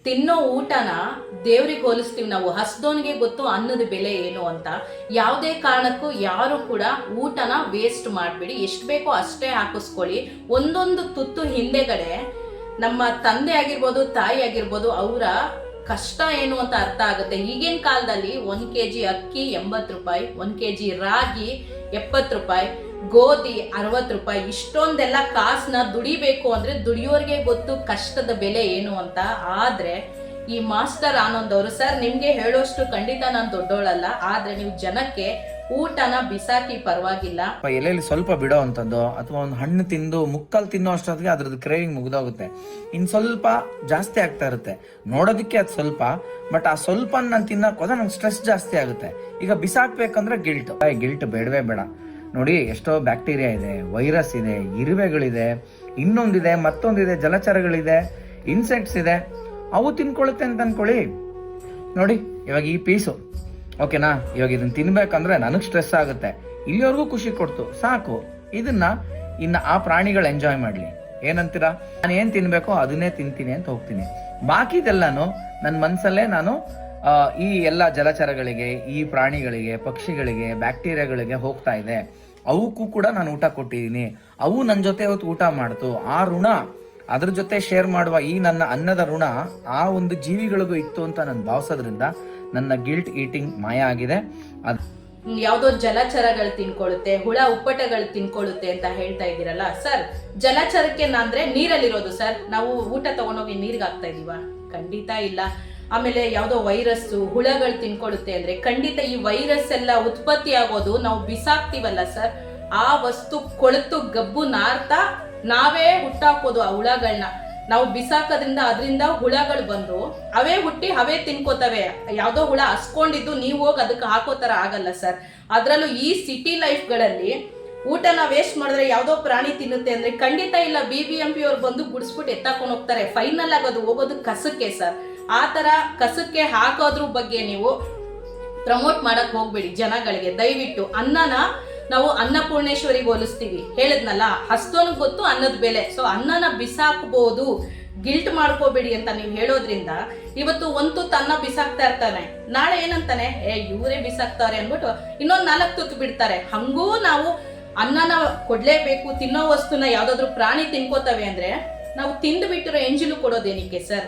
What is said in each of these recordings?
ತಿನ್ನೋ ಊಟನ ದೇವ್ರಿಗೆ ಹೋಲಿಸ್ತೀವಿ ನಾವು. ಹಸ್ದೋನಿಗೆ ಗೊತ್ತು ಅನ್ನದ ಬೆಲೆ ಏನು ಅಂತ. ಯಾವುದೇ ಕಾರಣಕ್ಕೂ ಯಾರು ಕೂಡ ಊಟನ ವೇಸ್ಟ್ ಮಾಡಬೇಡಿ. ಎಷ್ಟು ಬೇಕೋ ಅಷ್ಟೇ ಹಾಕಿಸ್ಕೊಳ್ಳಿ. ಒಂದೊಂದು ತುತ್ತು ಹಿಂದೆಗಡೆ ನಮ್ಮ ತಂದೆ ಆಗಿರ್ಬೋದು, ತಾಯಿ ಆಗಿರ್ಬೋದು, ಅವರ ಕಷ್ಟ ಏನು ಅಂತ ಅರ್ಥ ಆಗುತ್ತೆ. ಈಗಿನ ಕಾಲದಲ್ಲಿ 1 kg ಅಕ್ಕಿ 80 ರೂಪಾಯಿ, 1 kg ರಾಗಿ 70 ರೂಪಾಯಿ, ಗೋಧಿ 60 ರೂಪಾಯಿ. ಇಷ್ಟೊಂದೆಲ್ಲ ಕಾಸನ್ನ ದುಡಿಬೇಕು ಅಂದ್ರೆ ದುಡಿಯೋರ್ಗೆ ಗೊತ್ತು ಕಷ್ಟದ ಬೆಲೆ ಏನು ಅಂತ. ಆದ್ರೆ ಈ ಮಾಸ್ಟರ್ ಆನಂದ್ ಅವರು, ಸರ್ ನಿಮ್ಗೆ ಹೇಳೋಷ್ಟು ಖಂಡಿತ ನಾನು ದೊಡ್ಡೋಳಲ್ಲ, ಆದ್ರೆ ನೀವು ಜನಕ್ಕೆ ಊಟನ ಬಿಸಾಕಿ ಪರವಾಗಿಲ್ಲ, ಎಲೆಯಲ್ಲಿ ಸ್ವಲ್ಪ ಬಿಡೋ ಅಂತದ್ದು ಅಥವಾ ಒಂದು ಹಣ್ಣು ತಿಂದು ಮುಕ್ಕಲ್ ತಿನ್ನೋ ಅಷ್ಟೊತ್ತಿಗೆ ಅದ್ರದ್ದು ಕ್ರೇವಿಂಗ್ ಮುಗ್ದೋಗುತ್ತೆ. ಇನ್ ಸ್ವಲ್ಪ ಜಾಸ್ತಿ ಆಗ್ತಾ ಇರುತ್ತೆ. ನೋಡೋದಕ್ಕೆ ಅದು ಸ್ವಲ್ಪ, ಬಟ್ ಆ ಸ್ವಲ್ಪ ನಾನು ತಿನ್ನಕ್ ಹೋದ್ರೆ ನಂಗೆ ಸ್ಟ್ರೆಸ್ ಜಾಸ್ತಿ ಆಗುತ್ತೆ. ಈಗ ಬಿಸಾಕ್ಬೇಕಂದ್ರೆ ಗಿಲ್ಟ್ ಬೇಡವೇ ಬೇಡ. ನೋಡಿ, ಎಷ್ಟೋ ಬ್ಯಾಕ್ಟೀರಿಯಾ ಇದೆ, ವೈರಸ್ ಇದೆ, ಇರುವೆಗಳಿದೆ, ಇನ್ನೊಂದಿದೆ, ಮತ್ತೊಂದಿದೆ, ಜಲಚರಗಳಿದೆ, ಇನ್ಸೆಕ್ಟ್ಸ್ ಇದೆ. ಅವು ತಿನ್ಕೊಳ್ಳುತ್ತೆ ಅಂತ ಅನ್ಕೊಳ್ಳಿ. ನೋಡಿ, ಇವಾಗ ಈ ಪೀಸು ಓಕೆನಾ, ಇವಾಗ ಇದನ್ನ ತಿನ್ಬೇಕಂದ್ರೆ ನನಗೆ ಸ್ಟ್ರೆಸ್ ಆಗುತ್ತೆ. ಇಲ್ಲಿವರೆಗೂ ಖುಷಿ ಕೊಡ್ತು, ಸಾಕು. ಇದನ್ನ ಇನ್ನು ಆ ಪ್ರಾಣಿಗಳು ಎಂಜಾಯ್ ಮಾಡ್ಲಿ. ಏನಂತೀರಾ? ನಾನು ಏನ್ ತಿನ್ಬೇಕೋ ಅದನ್ನೇ ತಿಂತೀನಿ ಅಂತ ಹೋಗ್ತೀನಿ. ಬಾಕಿದೆಲ್ಲಾನು ನನ್ನ ಮನ್ಸಲ್ಲೇ ನಾನು ಈ ಎಲ್ಲ ಜಲಚರಗಳಿಗೆ, ಈ ಪ್ರಾಣಿಗಳಿಗೆ, ಪಕ್ಷಿಗಳಿಗೆ, ಬ್ಯಾಕ್ಟೀರಿಯಾಗಳಿಗೆ ಹೋಗ್ತಾ ಇದೆ. ಅವಕ್ಕೂ ಕೂಡ ನಾನು ಊಟ ಕೊಟ್ಟಿದ್ದೀನಿ. ಅವು ನನ್ನ ಜೊತೆ ಇವತ್ತು ಊಟ ಮಾಡ್ತು. ಆ ಋಣ ಅದ್ರ ಜೊತೆ ಶೇರ್ ಮಾಡುವ ಈ ನನ್ನ ಅನ್ನದ ಋಣ ಆ ಒಂದು ಜೀವಿಗಳಿಗೂ ಇತ್ತು ಅಂತ ನಾನು ಭಾವಿಸೋದ್ರಿಂದ ನನ್ನ ಗಿಲ್ಟ್ ಈಟಿಂಗ್ ಮಾಯ ಆಗಿದೆ. ಯಾವ್ದೋ ಜಲಚರಗಳು ತಿನ್ಕೊಳ್ಳುತ್ತೆ, ಹುಳ ಉಪ್ಪಟಗಳು ತಿನ್ಕೊಳ್ಳುತ್ತೆ ಅಂತ ಹೇಳ್ತಾ ಇದ್ದೀರಲ್ಲ ಸರ್. ಜಲಚರಕ್ಕೆ ಅಂದ್ರೆ ನೀರಲ್ಲಿರೋದು ಸರ್. ನಾವು ಊಟ ತಗೊಂಡೋಗಿ ನೀರ್ಗೆ ಹಾಕ್ತಾ ಇದೀವ? ಖಂಡಿತ ಇಲ್ಲ. ಆಮೇಲೆ ಯಾವ್ದೋ ವೈರಸ್ ಹುಳಗಳು ತಿನ್ಕೊಳ್ಳುತ್ತೆ ಅಂದ್ರೆ ಖಂಡಿತ ಈ ವೈರಸ್ ಎಲ್ಲ ಉತ್ಪತ್ತಿ ಆಗೋದು ನಾವು ಬಿಸಾಕ್ತಿವಲ್ಲ ಸರ್. ಆ ವಸ್ತು ಕೊಳೆತು ಗಬ್ಬು ನಾರ್ತಾ ನಾವೇ ಹುಟ್ಟಾಕೋದು ಆ ಹುಳಗಳನ್ನ. ನಾವು ಬಿಸಾಕೋದ್ರಿಂದ ಅದರಿಂದ ಹುಳಗಳು ಬಂದು ಅವೇ ಹುಟ್ಟಿ ಅವೇ ತಿನ್ಕೋತವೆ. ಯಾವ್ದೋ ಹುಳ ಹಸ್ಕೊಂಡಿದ್ದು ನೀವು ಹೋಗಿ ಅದಕ್ಕೆ ಹಾಕೋ ತರ ಆಗಲ್ಲ ಸರ್. ಅದ್ರಲ್ಲೂ ಈ ಸಿಟಿ ಲೈಫ್ಗಳಲ್ಲಿ ಊಟನ ವೇಸ್ಟ್ ಮಾಡಿದ್ರೆ ಯಾವ್ದೋ ಪ್ರಾಣಿ ತಿನ್ನುತ್ತೆ ಅಂದ್ರೆ ಖಂಡಿತ ಇಲ್ಲ. BBMP ಅವ್ರು ಬಂದು ಗುಡಿಸ್ಬಿಟ್ಟು ಎತ್ತಾಕೊಂಡು ಹೋಗ್ತಾರೆ. ಫೈನಲ್ ಆಗೋದು ಹೋಗೋದು ಕಸಕ್ಕೆ ಸರ್. ಆ ತರ ಕಸಕ್ಕೆ ಹಾಕೋದ್ರ ಬಗ್ಗೆ ನೀವು ಪ್ರಮೋಟ್ ಮಾಡಕ್ ಹೋಗ್ಬೇಡಿ ಜನಗಳಿಗೆ. ದಯವಿಟ್ಟು ಅನ್ನನ ನಾವು ಅನ್ನಪೂರ್ಣೇಶ್ವರಿಗೆ ಹೋಲಿಸ್ತೀವಿ. ಹೇಳಿದ್ನಲ್ಲ, ಹಸ್ತೋನಿಗೆ ಗೊತ್ತು ಅನ್ನದ ಬೆಲೆ. ಸೊ ಅನ್ನನ ಬಿಸಾಕ್ಬೋದು, ಗಿಲ್ಟ್ ಮಾಡ್ಕೋಬೇಡಿ ಅಂತ ನೀವು ಹೇಳೋದ್ರಿಂದ ಇವತ್ತು ಒಂದು ತನ್ನ ಬಿಸಾಕ್ತಾ ಇರ್ತಾನೆ, ನಾಳೆ ಏನಂತಾನೆ, ಇವರೇ ಬಿಸಾಕ್ತಾರೆ ಅನ್ಬಿಟ್ಟು ಇನ್ನೊಂದ್ 4 ತುತ್ತು ಬಿಡ್ತಾರೆ. ಹಂಗೂ ನಾವು ಅನ್ನನ ಕೊಡ್ಲೇಬೇಕು. ತಿನ್ನೋ ವಸ್ತುನ ಯಾವ್ದಾದ್ರು ಪ್ರಾಣಿ ತಿನ್ಕೋತವೆ ಅಂದ್ರೆ ನಾವು ತಿಂದು ಬಿಟ್ಟಿರೋ ಎಂಜಿಲು ಕೊಡೋದೇನಿಕ್ಕೆ ಸರ್?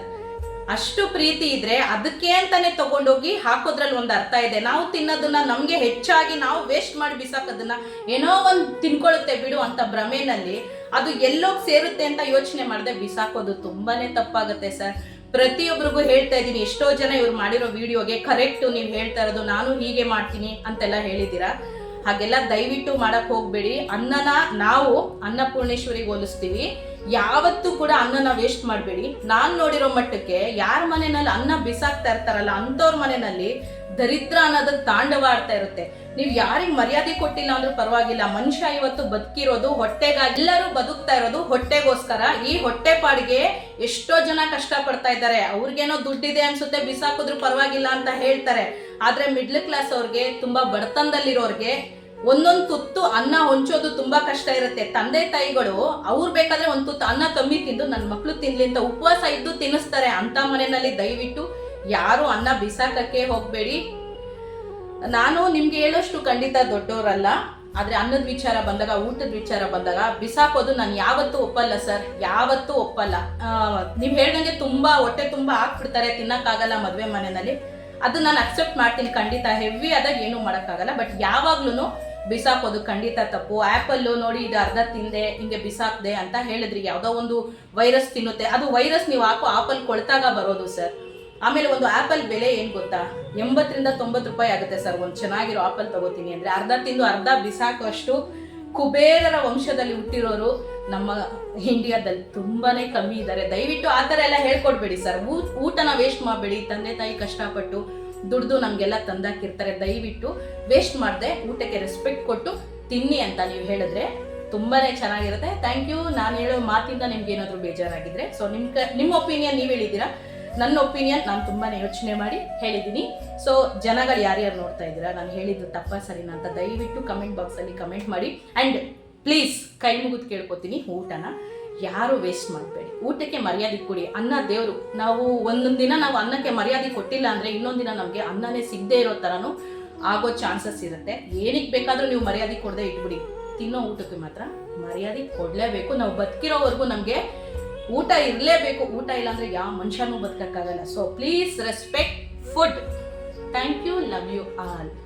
ಅಷ್ಟು ಪ್ರೀತಿ ಇದ್ರೆ ಅದಕ್ಕೆ ಅಂತಾನೆ ತಗೊಂಡೋಗಿ ಹಾಕೋದ್ರಲ್ಲಿ ಒಂದು ಅರ್ಥ ಇದೆ. ನಾವು ತಿನ್ನೋದನ್ನ ನಮ್ಗೆ ಹೆಚ್ಚಾಗಿ ನಾವು ವೇಸ್ಟ್ ಮಾಡಿ ಬಿಸಾಕೋದನ್ನ ಏನೋ ಒಂದು ತಿನ್ಕೊಳ್ಳುತ್ತೆ ಬಿಡು ಅಂತ ಭ್ರಮೆನಲ್ಲಿ ಅದು ಎಲ್ಲೋಗಿ ಸೇರುತ್ತೆ ಅಂತ ಯೋಚನೆ ಮಾಡದೆ ಬಿಸಾಕೋದು ತುಂಬಾನೇ ತಪ್ಪಾಗುತ್ತೆ ಸರ್. ಪ್ರತಿಯೊಬ್ಬರಿಗೂ ಹೇಳ್ತಾ ಇದ್ದೀನಿ. ಎಷ್ಟೋ ಜನ ಇವ್ರು ಮಾಡಿರೋ ವಿಡಿಯೋಗೆ ಕರೆಕ್ಟ್ ನೀವು ಹೇಳ್ತಾ ಇರೋದು, ನಾನು ಹೀಗೆ ಮಾಡ್ತೀನಿ ಅಂತೆಲ್ಲ ಹೇಳಿದ್ದೀರಾ. ಹಾಗೆಲ್ಲ ದಯವಿಟ್ಟು ಮಾಡಕ್ ಹೋಗ್ಬೇಡಿ. ಅನ್ನನ ನಾವು ಅನ್ನಪೂರ್ಣೇಶ್ವರಿಗೆ ಹೋಲಿಸ್ತೀವಿ. ಯಾವತ್ತೂ ಕೂಡ ಅನ್ನನ ವೇಸ್ಟ್ ಮಾಡಬೇಡಿ. ನಾನ್ ನೋಡಿರೋ ಮಟ್ಟಕ್ಕೆ ಯಾರ ಮನೆಯಲ್ಲಿ ಅನ್ನ ಬಿಸಾಕ್ತಾ ಇರ್ತಾರಲ್ಲ ಅಂತವ್ರ ಮನೆಯಲ್ಲಿ ದರಿದ್ರ ಅನ್ನೋದು ತಾಂಡವಾಡ್ತಾ ಇರುತ್ತೆ. ನೀವು ಯಾರಿಗ್ ಮರ್ಯಾದೆ ಕೊಟ್ಟಿಲ್ಲ ಅಂದ್ರೂ ಪರವಾಗಿಲ್ಲ. ಮನುಷ್ಯ ಇವತ್ತು ಬದುಕಿರೋದು ಹೊಟ್ಟೆಗಾಗಿ. ಎಲ್ಲರೂ ಬದುಕ್ತಾ ಇರೋದು ಹೊಟ್ಟೆಗೋಸ್ಕರ. ಈ ಹೊಟ್ಟೆ ಪಾಡಿಗೆ ಎಷ್ಟೋ ಜನ ಕಷ್ಟ ಪಡ್ತಾ ಇದ್ದಾರೆ. ಅವ್ರಿಗೇನೋ ದುಡ್ಡಿದೆ ಅನ್ಸುತ್ತೆ, ಬಿಸಾಕಿದ್ರು ಪರವಾಗಿಲ್ಲ ಅಂತ ಹೇಳ್ತಾರೆ. ಆದ್ರೆ ಮಿಡ್ಲ್ ಕ್ಲಾಸ್ ಅವ್ರಿಗೆ, ತುಂಬಾ ಬಡತನದಲ್ಲಿರೋರ್ಗೆ ಒಂದೊಂದು ತುತ್ತು ಅನ್ನ ಹೊಂಚೋದು ತುಂಬಾ ಕಷ್ಟ ಇರುತ್ತೆ. ತಂದೆ ತಾಯಿಗಳು ಅವ್ರು ಬೇಕಾದ್ರೆ ಒಂದು ತುತ್ತು ಅನ್ನ ಕಮ್ಮಿ ತಿಂದು ನನ್ನ ಮಕ್ಳು ತಿನ್ಲಿ ಅಂತ ಉಪವಾಸ ಇದ್ದು ತಿನ್ನಿಸ್ತಾರೆ. ಅಂತ ಮನೆಯಲ್ಲಿ ದಯವಿಟ್ಟು ಯಾರು ಅನ್ನ ಬಿಸಾಕಕ್ಕೆ ಹೋಗ್ಬೇಡಿ. ನಾನು ನಿಮ್ಗೆ ಹೇಳೋಷ್ಟು ಖಂಡಿತ ದೊಡ್ಡವರಲ್ಲ, ಆದ್ರೆ ಅನ್ನದ ವಿಚಾರ ಬಂದಾಗ, ಊಟದ ವಿಚಾರ ಬಂದಾಗ ಬಿಸಾಕೋದು ನಾನು ಯಾವತ್ತೂ ಒಪ್ಪಲ್ಲ ಸರ್, ಯಾವತ್ತೂ ಒಪ್ಪಲ್ಲ. ನೀವ್ ಹೇಳ್ದಂಗೆ ತುಂಬಾ ಹೊಟ್ಟೆ ತುಂಬಾ ಹಾಕ್ಬಿಡ್ತಾರೆ, ತಿನ್ನಕ್ಕಾಗಲ್ಲ ಮದ್ವೆ ಮನೆಯಲ್ಲಿ, ಅದು ನಾನು ಅಕ್ಸೆಪ್ಟ್ ಮಾಡ್ತೀನಿ ಖಂಡಿತ. ಹೆವಿ ಆದಾಗ ಏನು ಮಾಡಕ್ಕಾಗಲ್ಲ. ಬಟ್ ಯಾವಾಗ್ಲೂ ಬಿಸಾಕೋದು ಖಂಡಿತ ತಪ್ಪು. ಆಪಲ್ ನೋಡಿ, ಇದು ಅರ್ಧ ತಿಂದೆ ಹಿಂಗೆ ಬಿಸಾಕ್ದೆ ಅಂತ ಹೇಳಿದ್ರಿ. ಯಾವ್ದೋ ಒಂದು ವೈರಸ್ ತಿನ್ನುತ್ತೆ. ಅದು ವೈರಸ್ ನೀವು ಹಾಕೋ ಆಪಲ್ ಕೊಳ್ತಾಗ ಬರೋದು ಸರ್. ಆಮೇಲೆ ಒಂದು ಆಪಲ್ ಬೆಲೆ ಏನ್ ಗೊತ್ತಾ? 80 ರಿಂದ 90 ರೂಪಾಯಿ ಆಗುತ್ತೆ ಸರ್. ಒಂದು ಚೆನ್ನಾಗಿರೋ ಆಪಲ್ ತಗೋತೀನಿ ಅಂದ್ರೆ ಅರ್ಧ ತಿಂದು ಅರ್ಧ ಬಿಸಾಕುವಷ್ಟು ಕುಬೇರರ ವಂಶದಲ್ಲಿ ಹುಟ್ಟಿರೋರು ನಮ್ಮ ಇಂಡಿಯಾದಲ್ಲಿ ತುಂಬಾನೇ ಕಮ್ಮಿ ಇದ್ದಾರೆ. ದಯವಿಟ್ಟು ಆ ಥರ ಎಲ್ಲ ಹೇಳ್ಕೊಡ್ಬೇಡಿ ಸರ್. ಊಟನ ವೇಸ್ಟ್ ಮಾಡಬೇಡಿ. ತಂದೆ ತಾಯಿ ಕಷ್ಟಪಟ್ಟು ದುಡ್ದು ನಮ್ಗೆಲ್ಲ ತಂದಾಕಿರ್ತಾರೆ. ದಯವಿಟ್ಟು ವೇಸ್ಟ್ ಮಾಡದೆ ಊಟಕ್ಕೆ ರೆಸ್ಪೆಕ್ಟ್ ಕೊಟ್ಟು ತಿನ್ನಿ ಅಂತ ನೀವು ಹೇಳಿದ್ರೆ ತುಂಬಾನೇ ಚೆನ್ನಾಗಿರುತ್ತೆ. Thank you. ನಾನು ಹೇಳೋ ಮಾತಿಂದ ನಿಮ್ಗೆ ಏನಾದ್ರು ಬೇಜಾರಾಗಿದ್ರೆ, ಸೊ ನಿಮ್ಮ ಒಪಿನಿಯನ್ ನೀವು ಹೇಳಿದ್ದೀರಾ. ನನ್ನ ಒಪಿನಿಯನ್ ನಾನು ತುಂಬಾನೇ ಯೋಚನೆ ಮಾಡಿ ಹೇಳಿದ್ದೀನಿ. ಸೊ ಜನಗಳು ಯಾರ್ಯಾರು ನೋಡ್ತಾ ಇದ್ದೀರಾ, ನಾನು ಹೇಳಿದ್ದು ತಪ್ಪ ಸರಿನಾ ಅಂತ ದಯವಿಟ್ಟು ಕಮೆಂಟ್ ಬಾಕ್ಸಲ್ಲಿ ಕಮೆಂಟ್ ಮಾಡಿ. ಆ್ಯಂಡ್ ಪ್ಲೀಸ್ ಕೈ ಮುಗಿದು ಕೇಳ್ಕೊತೀನಿ, ಊಟನ ಯಾರು ವೇಸ್ಟ್ ಮಾಡಬೇಡಿ. ಊಟಕ್ಕೆ ಮರ್ಯಾದೆ ಕೊಡಿ. ಅನ್ನ ದೇವರು. ನಾವು ಒಂದೊಂದು ದಿನ ನಾವು ಅನ್ನಕ್ಕೆ ಮರ್ಯಾದೆ ಕೊಟ್ಟಿಲ್ಲ ಅಂದರೆ ಇನ್ನೊಂದು ದಿನ ನಮಗೆ ಅನ್ನನೇ ಸಿಗದೆ ಇರೋ ಥರನೂ ಆಗೋ ಚಾನ್ಸಸ್ ಇರುತ್ತೆ. ಏನಕ್ಕೆ ಬೇಕಾದರೂ ನೀವು ಮರ್ಯಾದೆ ಕೊಡದೆ ಇಟ್ಬಿಡಿ. ತಿನ್ನೋ ಊಟಕ್ಕೆ ಮಾತ್ರ ಮರ್ಯಾದೆ ಕೊಡಲೇಬೇಕು. ನಾವು ಬದುಕಿರೋವರೆಗೂ ನಮಗೆ ಊಟ ಇರಲೇಬೇಕು. ಊಟ ಇಲ್ಲ ಅಂದರೆ ಯಾವ ಮನುಷ್ಯನೂ ಬದುಕಕ್ಕಾಗಲ್ಲ. So please respect food. Thank you. Love you all.